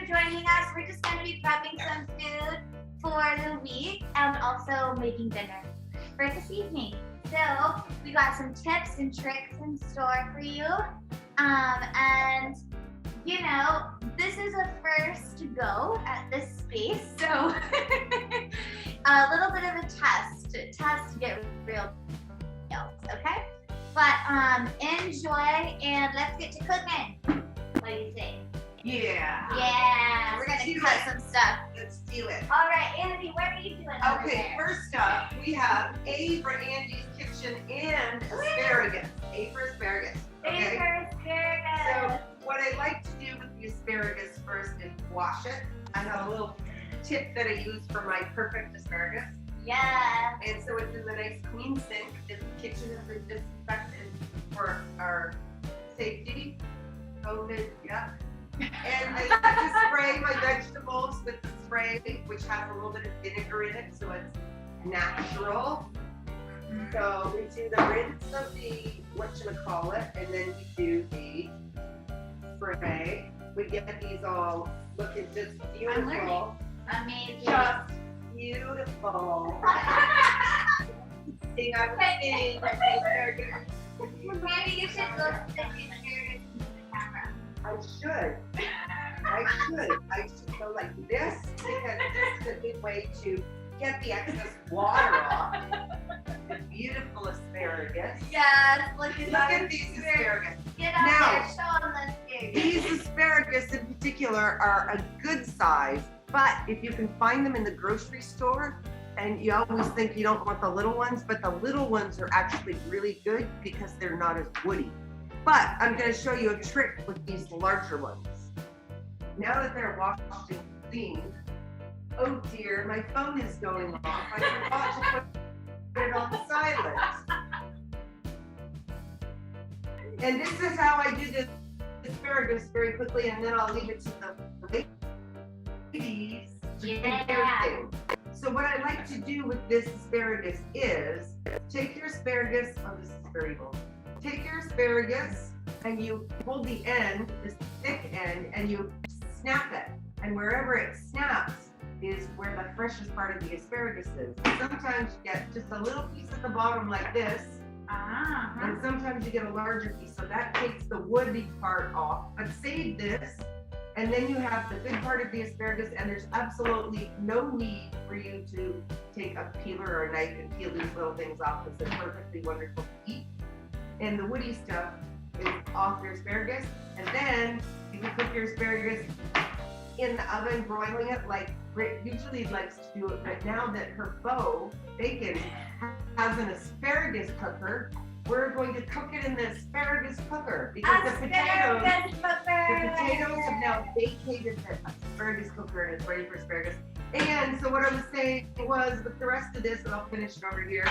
for joining us. We're just going to be prepping some food for the week and also making dinner for this evening. So we got some tips and tricks in store for you. And you know, this is a first go at this space, so a little bit of a test to get real skills, okay? But enjoy and let's get to cooking. What do you say? Yeah. Yeah, we're gonna cut some stuff. Let's do it. All right, Andy, what are you doing over Okay, there? first up, we have A for Andy's Kitchen and asparagus. A for asparagus. Okay. Asparagus. So what I like to do with the asparagus first is wash it. I have a little tip that I use for my perfect asparagus. Yeah. And so it's in the nice clean sink. The kitchen has been disinfected for our safety. COVID, yeah. And I like to spray my vegetables with the spray, which has a little bit of vinegar in it, so it's natural. So we do the rinse of the whatchamacallit, and then we do the spray. We get these all looking just beautiful. Amazing. Just beautiful. See, I'm seeing Maybe you should go stick asparagus into the camera. I should go like this because this is a good way to get the excess water off. The beautiful asparagus. Yes, look at these asparagus. Get out Now, there, show them the asparagus. These asparagus in particular are a good size, but if you can find them in the grocery store, and you always think you don't want the little ones, but the little ones are actually really good because they're not as woody. But I'm going to show you a trick with these larger ones. Now that they're washed and cleaned, oh dear, my phone is going off. I forgot to put it on silent. And this is how I do the asparagus very quickly, and then I'll leave it to the ladies to prepare things. So what I like to do with this asparagus is take your asparagus, oh this is very long. Take your asparagus and you hold the end, this thick end, and you snap it. And wherever it snaps is where the freshest part of the asparagus is. Sometimes you get just a little piece at the bottom like this, and sometimes you get a larger piece. So that takes the woody part off. But save this. And then you have the good part of the asparagus, and there's absolutely no need for you to take a peeler or a knife and peel these little things off because they're perfectly wonderful to eat. And the woody stuff is off your asparagus. And then you can cook your asparagus in the oven, broiling it like Britt usually likes to do it. But now that her beau, Bacon, has an asparagus cooker, we're going to cook it in the asparagus cooker because the potatoes have now vacated the asparagus cooker and it's ready for asparagus. And so what I was saying was with the rest of this, and I'll finish it over here,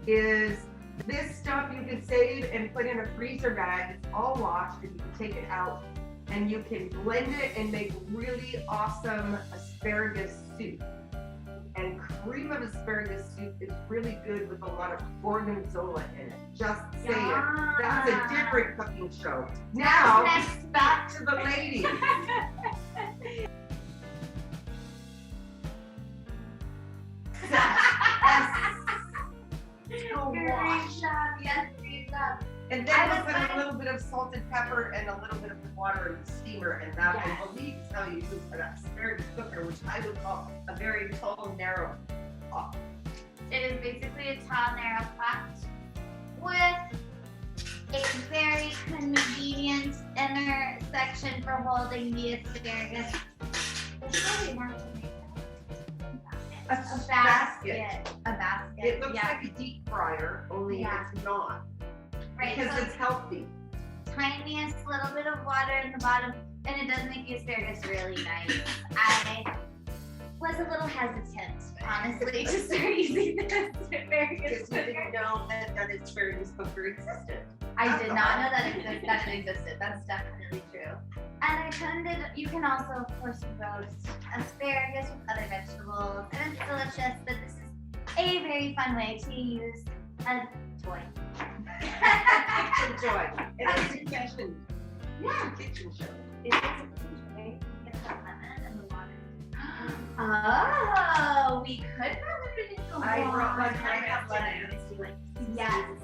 is this stuff you can save and put in a freezer bag. It's all washed and you can take it out and you can blend it and make really awesome asparagus soup. And cream of asparagus soup is really good with a lot of gorgonzola in it. Just saying. That's a different cooking show. Now, back to the ladies. And then we'll put a little bit of salted pepper and a little bit of water in the steamer, and that will believe tell you use an asparagus cooker, which I would call a very tall, narrow pot. It is basically a tall, narrow pot with a very convenient inner section for holding the asparagus. There's probably more to make that. A basket. A basket. It looks like a deep fryer, only it's not. Right, because so it's healthy. Tiniest little bit of water in the bottom, and it does make the asparagus really nice. I was a little hesitant, honestly, to start using this asparagus Because you didn't know that asparagus cooker existed. I did not know that it existed. That's definitely true. And I turned it, you can also, of course, roast asparagus with other vegetables, and it's delicious, but this is a very fun way to use a toy. It's a joy. And it's a kitchen. Yeah. It's a kitchen show. It is a kitchen, right? Get that lemon and Oh, we could probably do I one. brought one. I have lemon. Yes,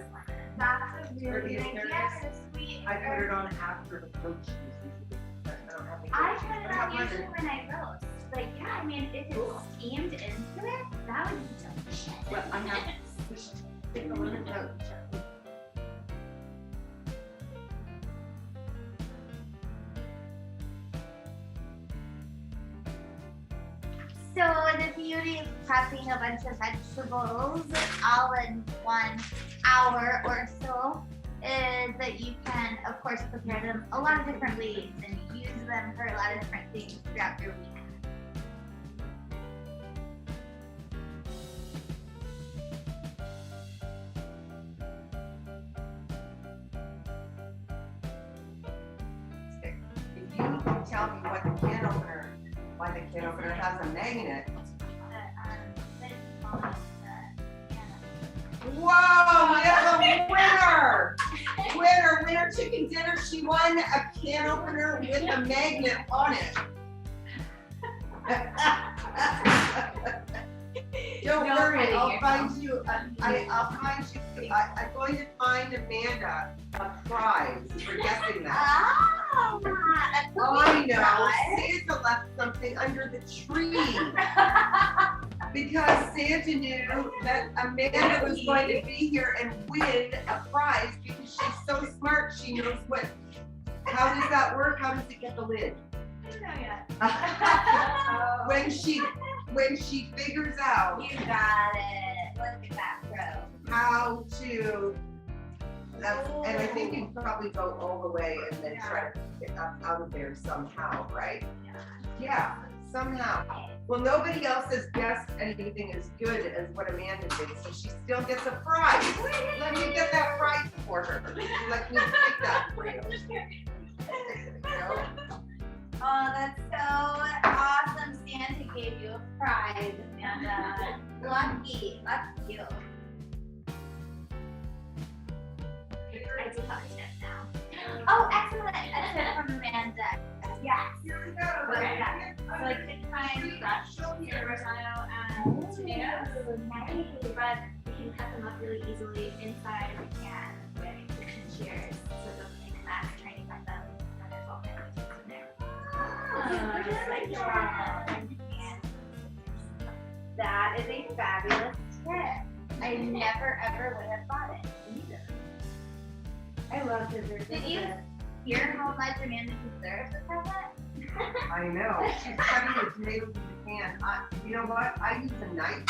that's a really Or good the idea. asparagus. Sweet. I put it on after the goat cheese. I don't have any I goat cheese, put it but I have on usually lemon. when I roast. Like, yeah, I mean, if it's steamed into it, that would be delicious. Well, I have take a lemon out. So the beauty of prepping a bunch of vegetables all in 1 hour or so is that you can, of course, prepare them a lot of different ways and use them for a lot of different things throughout your week. If you tell me what the can opener, why the can opener has a magnet. Whoa, we have a winner! Winner chicken dinner. She won a can opener with a magnet on it. Don't No worry, kidding, I'll you're find you. I'll find you. I'm going to find Amanda a prize for guessing that. Oh, that's I know. prize. Santa left something under the tree because Santa knew that Amanda was going to be here and win a prize because she's so smart. She knows what. How does that work? How does it get the lid? I don't know yet. When she figures out You got it. Look at that, bro. how to. And I think you probably go all the way and then try to get up out of there somehow, right? Yeah, somehow. Well, nobody else has guessed anything as good as what Amanda did, so she still gets a prize. Let me get that prize for her. Let me take that for you. Oh, that's so awesome. Santa gave you a prize, Amanda. Lucky. That's you. I do have a tip now. Oh, excellent. A tip from Amanda. Yes. Okay. So like 6 times fresh tomato and tomatoes, Nice. but you can cut them up really easily inside the can with kitchen shears, so it doesn't make a mess trying to cut them. And there's all kinds of things in there. Just like Wow. That is a fabulous tip. I never ever would have thought it either. I love desserts. Did you hear how much Amanda deserves a present? I know. She's cutting the tomatoes in the can. You know what? I use a knife.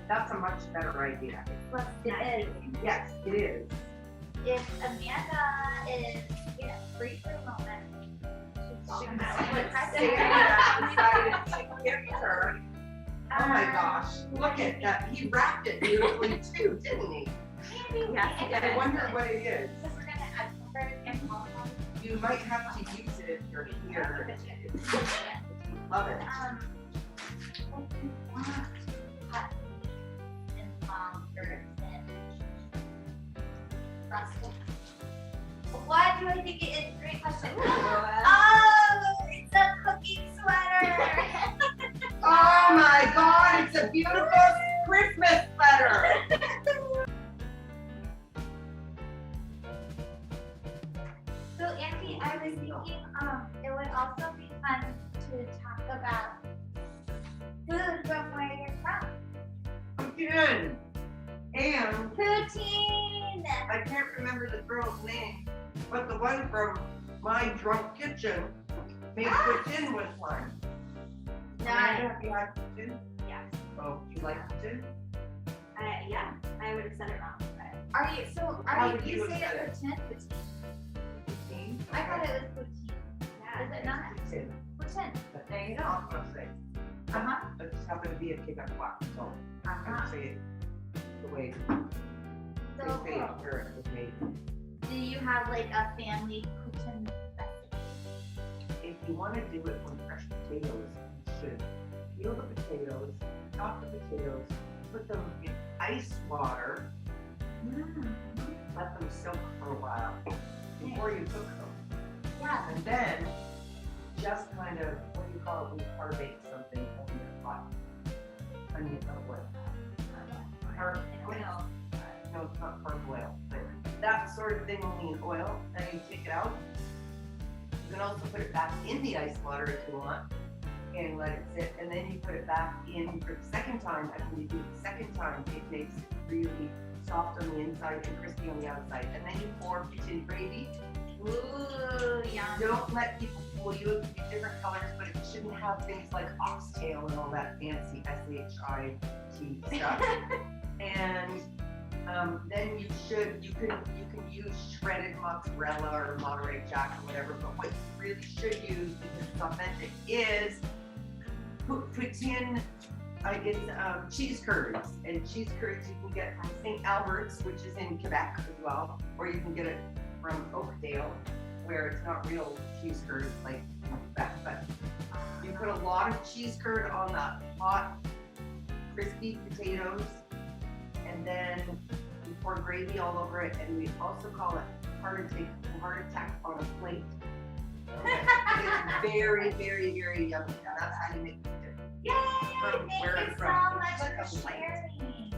That's a much better idea. It is. Yes, it is. If Amanda is, free for a moment, she's She welcome can to see it press standing it. outside and she gets her. Oh my gosh, look at that. He wrapped it beautifully too, didn't he? Yes, he I did. wonder what it is. So we're gonna add pepper and olive oil. You might have to use it if you're here. Love it. If you want to cut in longer than rustic. What do I think it is? Great question. Oh, it's a cooking sweater. Oh my God, it's a beautiful Christmas sweater. So Andy, I was thinking, it would also be fun to talk about food from where you're from. Again. And Poutine. I can't remember the girl's name, but the one from My Drunk Kitchen made poutine with one. Nice. Amanda, have you had poutine? Yes. Oh, you like poutine? Yeah, I would have said it wrong, but Are you so? How Are would you? you You say have it said poutine? Poutine? I thought it was poutine. yeah. Is it not? Poutine. Poutine. But There you go. I'll not say. Uh huh. I just happen to be a Quebecois, so I Uh-huh. would say it the way they So say it cool. here it was made. Do you have like a family poutine recipe? If you want to do it with fresh potatoes, you should peel the potatoes, chop the potatoes, put them in ice water, let them soak for a while before you cook them. Yeah. And then just kind of, what do you call it when you carbonate something on your hot onion oil. Or oil. No, it's not carb oil, but that sort of thing only in oil, and you take it out. You can also put it back in the ice water if you want, and let it sit, and then you put it back in for the second time, and when you do it the second time, it makes it really soft on the inside and crispy on the outside, and then you pour poutine gravy. Ooh, yum. Don't let people fool you, it can be different colors, but it shouldn't have things like oxtail and all that fancy S-H-I-T stuff. And then you can use shredded mozzarella or Monterey Jack or whatever, but what you really should use, because it's authentic, is poutine. It's cheese curds, and cheese curds you can get from St. Albert's, which is in Quebec as well, or you can get it from Oakdale, where it's not real cheese curds like Quebec, but you put a lot of cheese curd on the hot, crispy potatoes, and then you pour gravy all over it, and we also call it heart attack on a plate. It's very, very, very yummy, and that's how you make it. Yay! From Thank where you it's so from. much Like for a plate. sharing.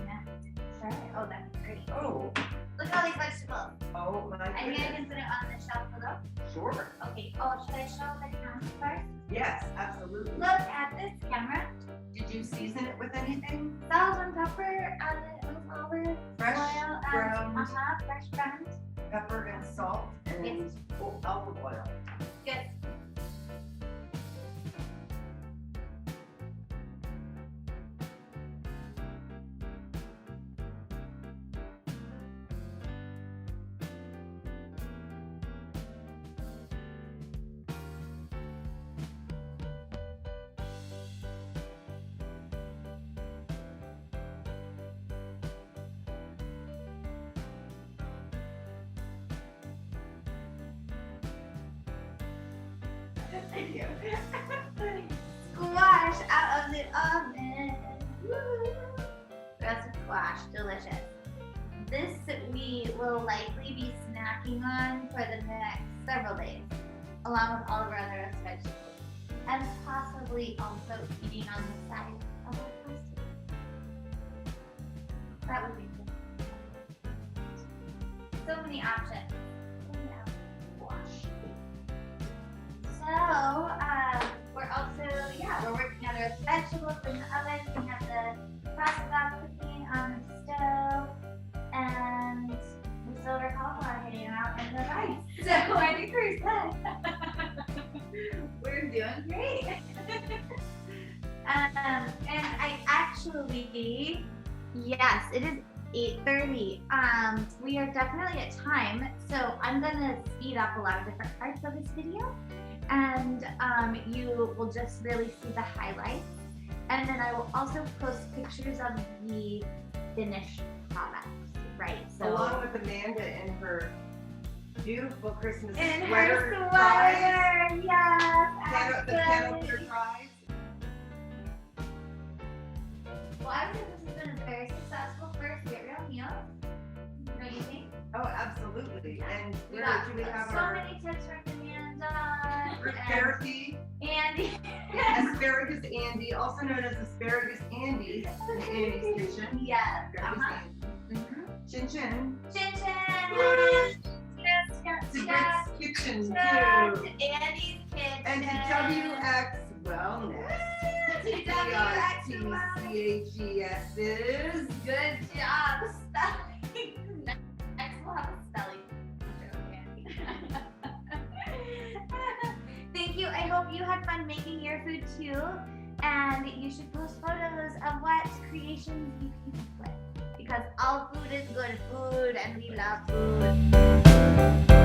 Sure. Oh, that's great. Oh, Look at all these vegetables. oh my I think I goodness. can put it on the shelf below. Sure. Okay. Oh, should I show the camera first? Yes, absolutely. Look at this camera. Did you season it with anything? Salt and pepper, olive Fresh oil, ground fresh ground. pepper and salt and olive oil. Good. Thank you. Squash out of the oven. Woo. That's a squash, delicious. This we will likely be snacking on for the next several days, along with all of our other roast vegetables, and possibly also eating on the side of our pasta. That would be good. So many options. So, we're also, we're working on our vegetables in the oven. We have the pasta sauce cooking on the stove, and we still have our cauliflower hanging out in the rice. So, I think we're set. We're doing great. And I actually, yes, it is 8:30. We are definitely at time, so I'm gonna speed up a lot of different parts of this video. And you will just really see the highlights. And then I will also post pictures of the finished products, right? So Along with Amanda in her beautiful Christmas in sweater her fries. sweater, yes, The absolutely. fries. Well, I would say this has been a very successful first Get Real meal. Don't you think? Oh, absolutely. And We where got do we have so our many tips from Amanda therapy? and Asparagus Andy, also known as Asparagus Andy in Andy's kitchen. yes, Asparagus Andy. Chin Chin. Chin chin. Yes, yes, To yes. Grit's Kitchen Yes, too. Andy's kitchen. And to WX Wellness. To WX Wellness. WXCHES's. Good job spelling. Next we'll have a spelling teacher, okay? Thank you. I hope you had fun making your food too. And you should post photos of what creations you came up with. Because all food is good food and we love food.